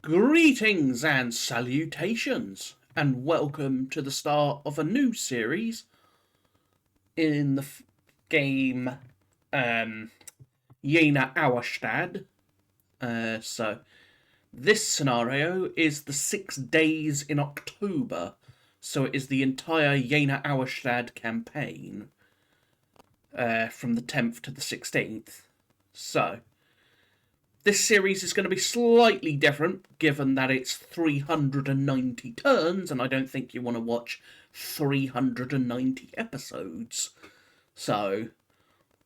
Greetings and salutations, and welcome to the start of a new series in the game Jena-Auerstadt. So, this scenario is the 6 days in October, so it is the entire Jena-Auerstadt campaign from the 10th to the 16th. So, this series is going to be slightly different, given that it's 390 turns, and I don't think you want to watch 390 episodes. So,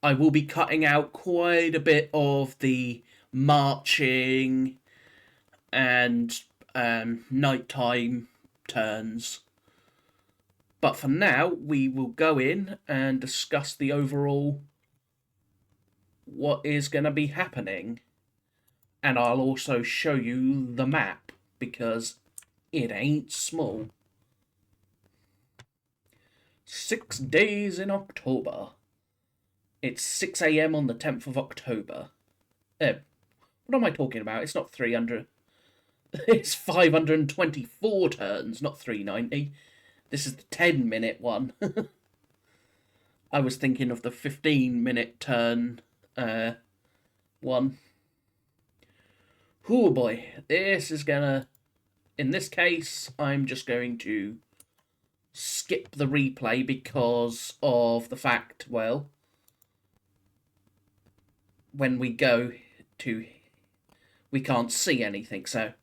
I will be cutting out quite a bit of the marching and nighttime turns. But for now, we will go in and discuss the overall what is going to be happening. And I'll also show you the map, because it ain't small. 6 days in October. It's 6 a.m. on the 10th of October. What am I talking about? It's not 300. It's 524 turns, not 390. This is the 10-minute one. I was thinking of the 15-minute turn one. Oh boy, this is gonna... In this case, I'm just going to skip the replay because of the fact, well, when we go to... we can't see anything, so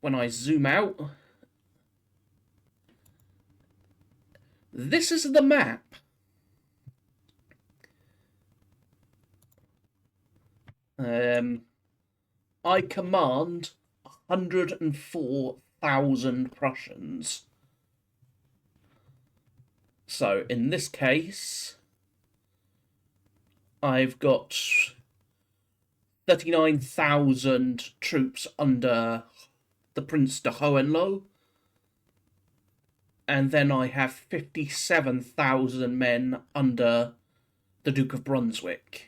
when I zoom out, this is the map. I command 104,000 Prussians. So, in this case, I've got 39,000 troops under the Prince de Hohenlohe, and then I have 57,000 men under the Duke of Brunswick.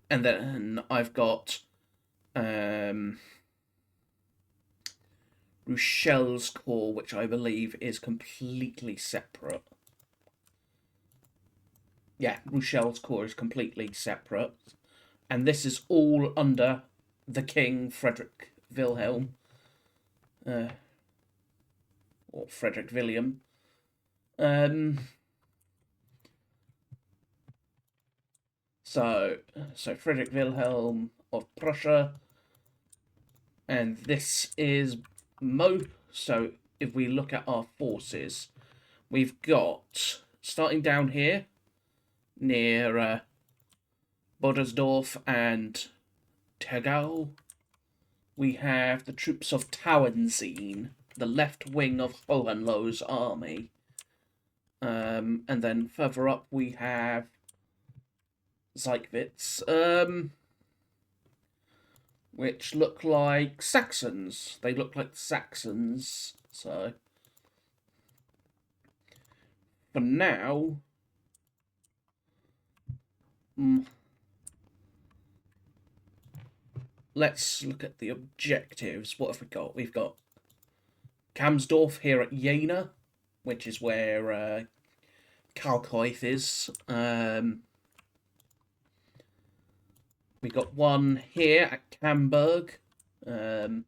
And then I've got Rochelle's corps, which I believe is completely separate. Yeah, Rochelle's corps is completely separate. And this is all under the King, Frederick Wilhelm. Or Frederick William. So Frederick Wilhelm of Prussia, and this is so if we look at our forces, we've got, starting down here, near Bodersdorf and Tegau, we have the troops of Tauentzien, the left wing of Hohenlohe's army. And then further up we have Zeikwitz, which look like Saxons. They look like Saxons, so for now, let's look at the objectives. What have we got? We've got Kamsdorf here at Jena, which is where Kalkoith is. We got one here at Camberg. We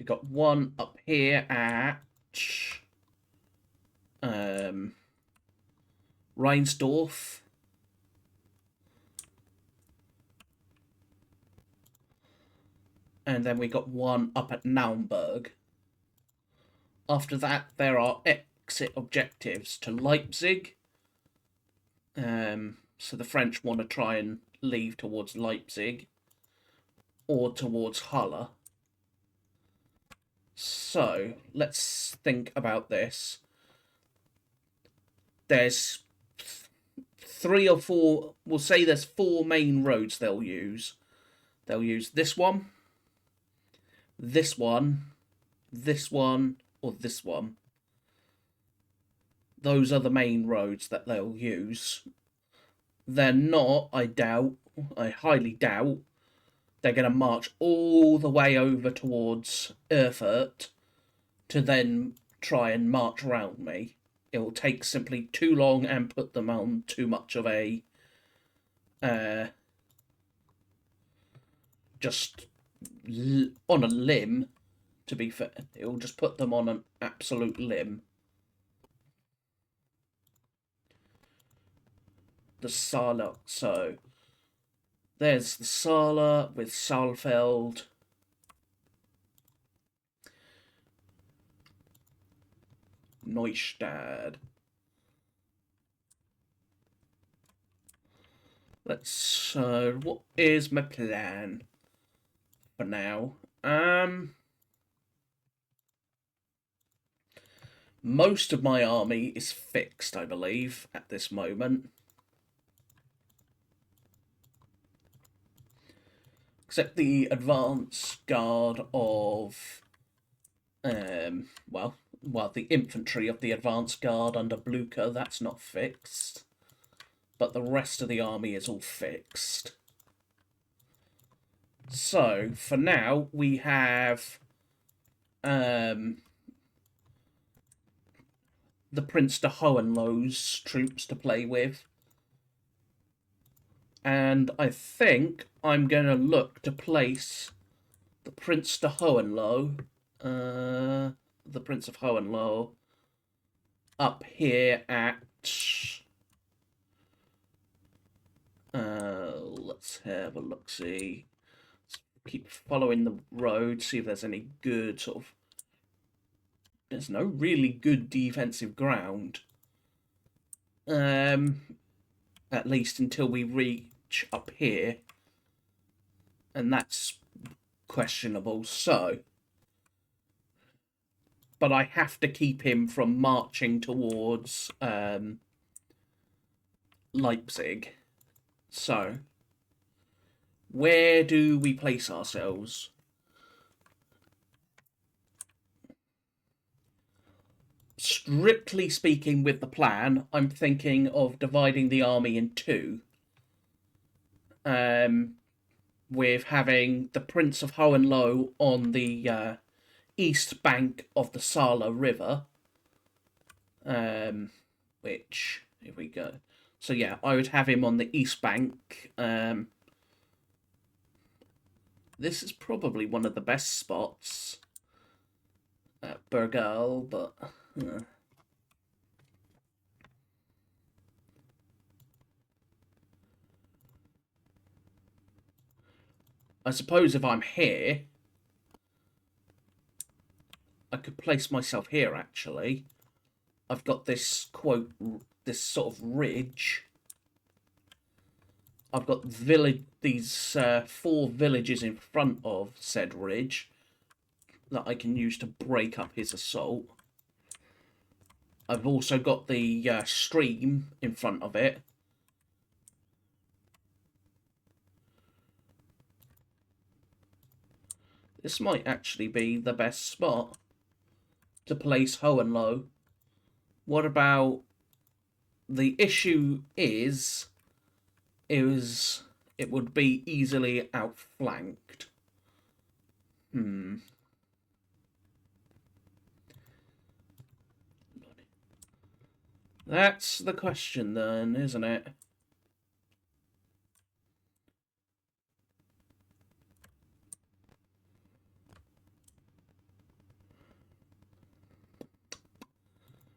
got one up here at Reinsdorf. And then we got one up at Naumburg. After that, there are exit objectives to Leipzig. So the French want to try and leave towards Leipzig or towards Halle. So let's think about this. There's 3 or 4, we'll say there's 4 main roads they'll use. They'll use this one, this one, this one, or this one. Those are the main roads that they'll use. They're not, I doubt, I highly doubt they're going to march all the way over towards Erfurt to then try and march around me. It will take simply too long and put them on too much of a just on a limb. To be fair, it will just put them on an absolute limb. The Saale, so there's the Saale with Saalfeld. Neustadt. Let's, what is my plan for now? Most of my army is fixed, I believe, at this moment. Except the advance guard of, well, the infantry of the advance guard under Blucher, that's not fixed. But the rest of the army is all fixed. So, for now, we have the Prince de Hohenlohe's troops to play with. And I think I'm going to look to place the Prince de Hohenlohe, the Prince of Hohenlohe, up here at... let's have a look-see. Keep following the road, see if there's any good sort of... There's no really good defensive ground. At least until we reach up here. And that's questionable, so... But I have to keep him from marching towards Leipzig. So, where do we place ourselves? Strictly speaking, with the plan, I'm thinking of dividing the army in two. With having the Prince of Hohenlohe on the east bank of the Saale River. Which, here we go. So yeah, I would have him on the east bank. This is probably one of the best spots at Bergal, but... I suppose if I'm here, I could place myself here, actually. I've got this, quote, this sort of ridge. I've got these 4 villages in front of said ridge that I can use to break up his assault. I've also got the stream in front of it. This might actually be the best spot to place Hohenlohe. What about... The issue is... It would be easily outflanked. That's the question then, isn't it?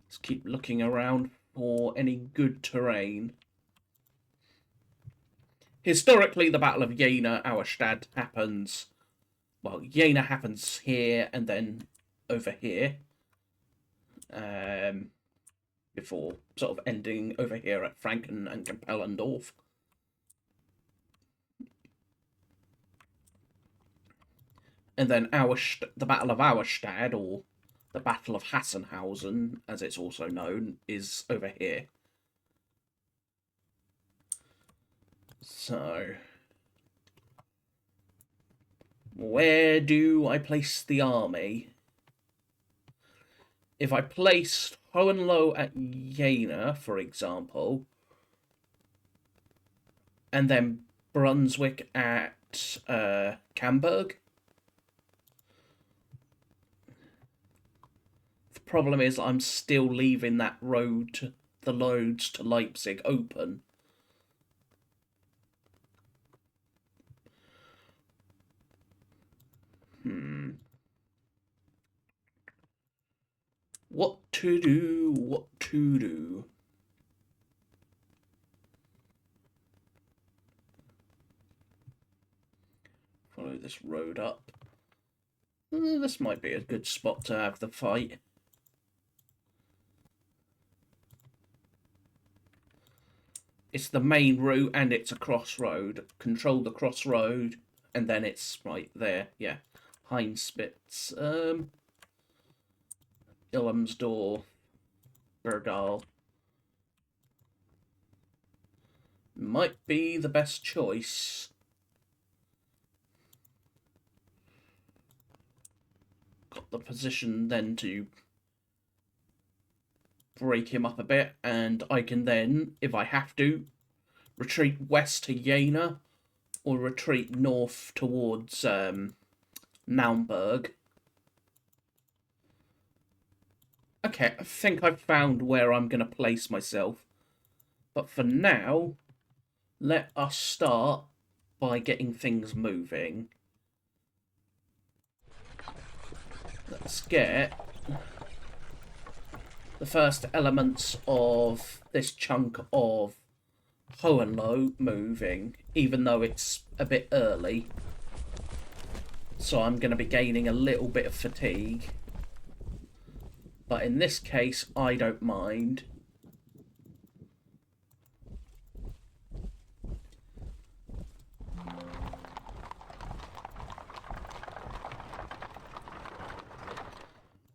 Let's keep looking around for any good terrain. Historically, the Battle of Jena-Auerstadt happens... Well, Jena happens here and then over here. Before sort of ending over here at Franken and Kapellendorf. And then the Battle of Auerstadt, or the Battle of Hassenhausen, as it's also known, is over here. So, where do I place the army? If I placed Hohenlohe at Jena, for example, and then Brunswick at Camberg. The problem is I'm still leaving that road, the roads to Leipzig, open. What to do? What to do? Follow this road up. This might be a good spot to have the fight. It's the main route and it's a crossroad. Control the crossroad and then it's right there. Yeah. Heinspitz. Illemsdorf. Bergdahl. Might be the best choice. Got the position then to break him up a bit, and I can then, if I have to, retreat west to Jena or retreat north towards Naumburg. Okay, I think I've found where I'm going to place myself. But for now, let us start by getting things moving. Let's get the first elements of this chunk of Hohenlohe moving, even though it's a bit early. So I'm going to be gaining a little bit of fatigue. But in this case, I don't mind.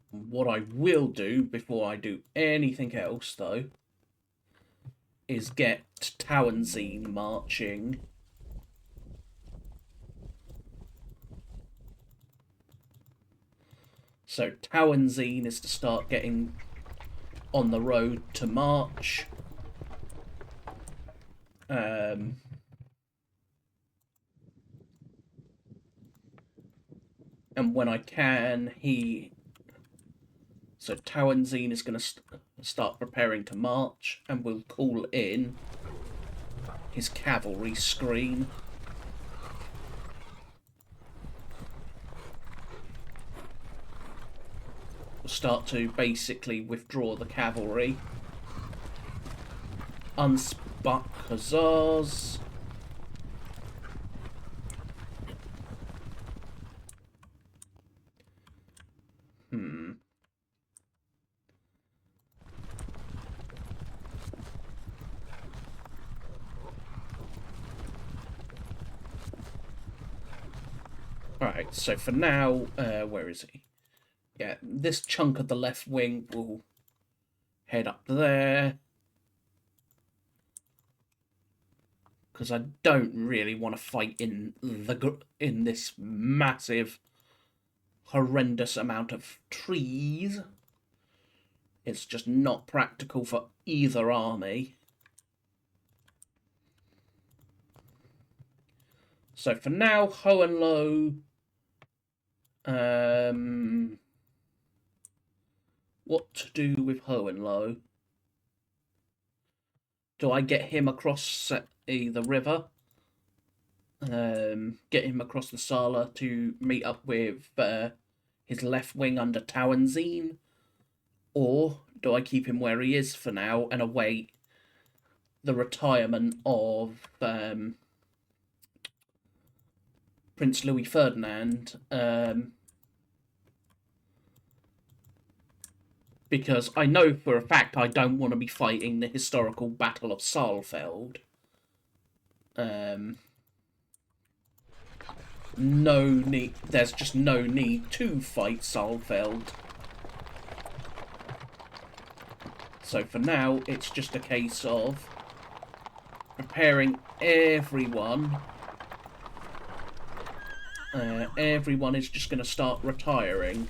What I will do before I do anything else, though, is get Tauentzien marching. So Tauentzien is to start getting on the road to march. And when I can, so Tauentzien is going to start preparing to march, and we'll call in his cavalry screen. We'll start to basically withdraw the cavalry. Unspuck hussars. Alright, so for now, where is he? Yeah, this chunk of the left wing will head up there. Because I don't really want to fight in this massive, horrendous amount of trees. It's just not practical for either army. So for now, Hohenlohe. What to do with Hohenlohe? Do I get him across the river? Get him across the Saale to meet up with his left wing under Tauentzien? Or do I keep him where he is for now and await the retirement of Prince Louis Ferdinand? Because I know for a fact I don't want to be fighting the historical Battle of Saalfeld. No need. There's just no need to fight Saalfeld. So for now, it's just a case of preparing everyone. Everyone is just going to start retiring.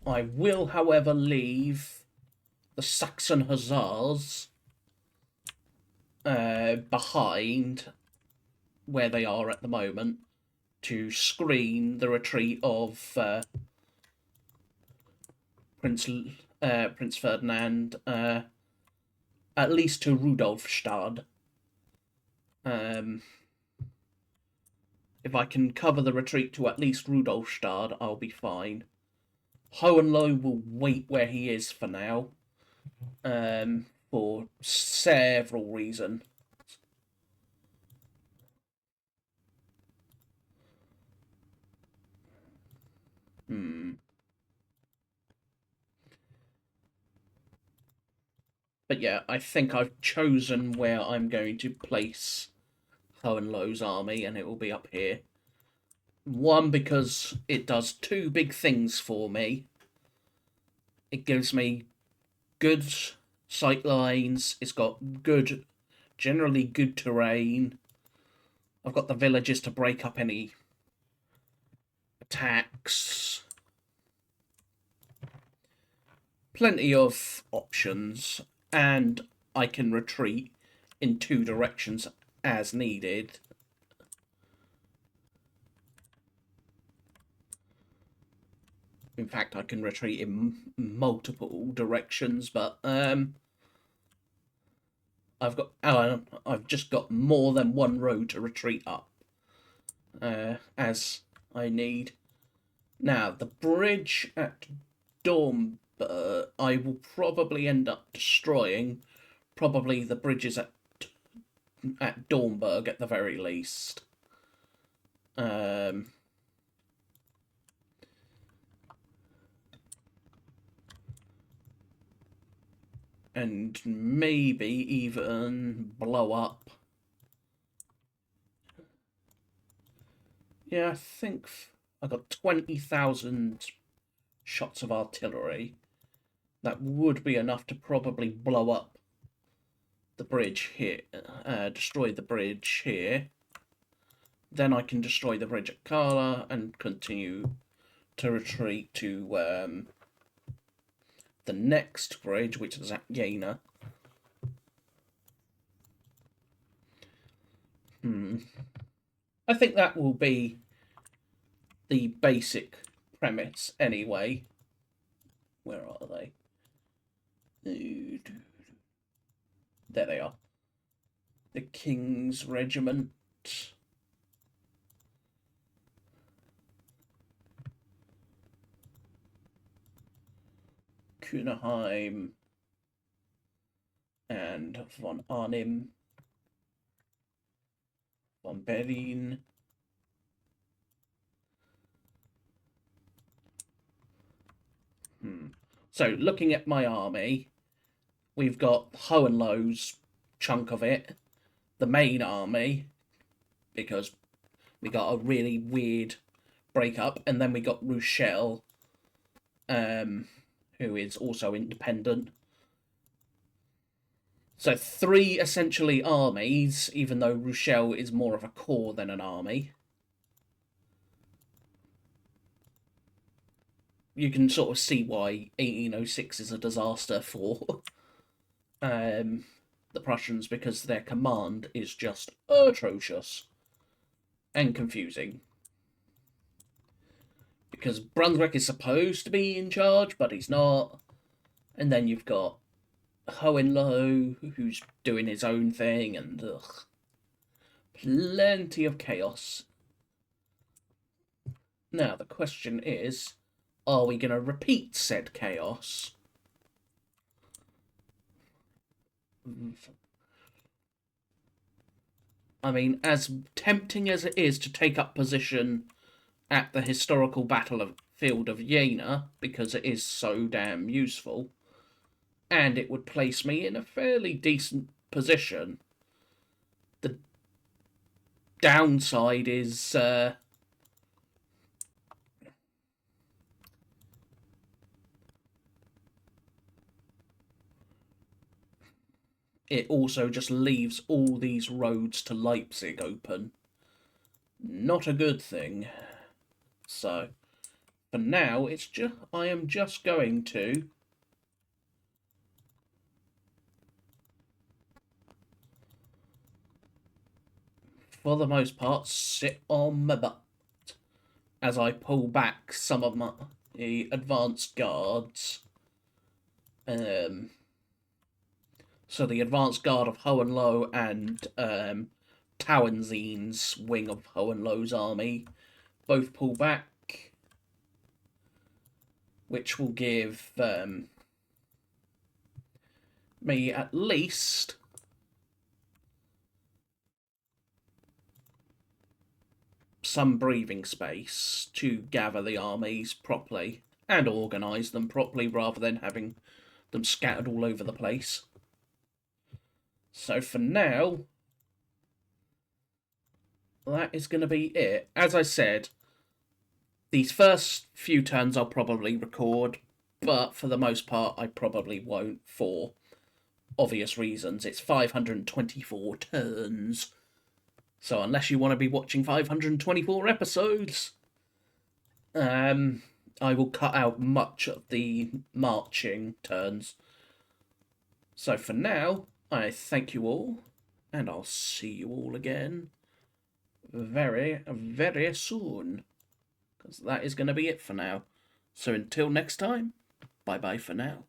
I will, however, leave the Saxon Hussars behind where they are at the moment to screen the retreat of Prince Ferdinand, at least to Rudolfstadt. If I can cover the retreat to at least Rudolfstadt, I'll be fine. Hohenlohe will wait where he is for now, for several reasons. But yeah, I think I've chosen where I'm going to place Hohenlohe's army, and it will be up here. One, because it does two big things for me. It gives me good sight lines, it's got generally good terrain. I've got the villages to break up any attacks. Plenty of options, and I can retreat in two directions as needed. In fact, I can retreat in multiple directions, but I've just got more than one road to retreat up as I need. Now, the bridge at Dornberg, I will probably end up destroying. Probably the bridges at Dornberg at the very least. And maybe even blow up. Yeah, I think I got 20,000 shots of artillery. That would be enough to probably blow up the bridge here, destroy the bridge here. Then I can destroy the bridge at Kala and continue to retreat to the next bridge, which is at Jena. I think that will be the basic premise anyway. Where are they? There they are. The King's Regiment. Kuneheim and von Arnim, von Berlin. So, looking at my army, we've got Hohenlohe's chunk of it, the main army, because we got a really weird breakup, and then we got Rochelle, who is also independent. So 3 essentially armies, even though Rochelle is more of a corps than an army. You can sort of see why 1806 is a disaster for the Prussians, because their command is just atrocious and confusing. Because Brunswick is supposed to be in charge, but he's not. And then you've got Hohenlohe, who's doing his own thing, and plenty of chaos. Now, the question is, are we going to repeat said chaos? I mean, as tempting as it is to take up position at the historical battlefield of Jena, because it is so damn useful, and it would place me in a fairly decent position, the downside is it also just leaves all these roads to Leipzig open. Not a good thing. So, for now, I am just going to for the most part sit on my butt as I pull back some of my advanced guards. So the advanced guard of Hohenlohe and Tauentzien's wing of Hohenlohe's army both pull back, which will give me at least some breathing space to gather the armies properly and organise them properly rather than having them scattered all over the place. So for now, that is going to be it. As I said, these first few turns I'll probably record, but for the most part I probably won't for obvious reasons. It's 524 turns. So unless you want to be watching 524 episodes, I will cut out much of the marching turns. So for now, I thank you all, and I'll see you all again very, very soon. Because that is going to be it for now. So until next time, bye-bye for now.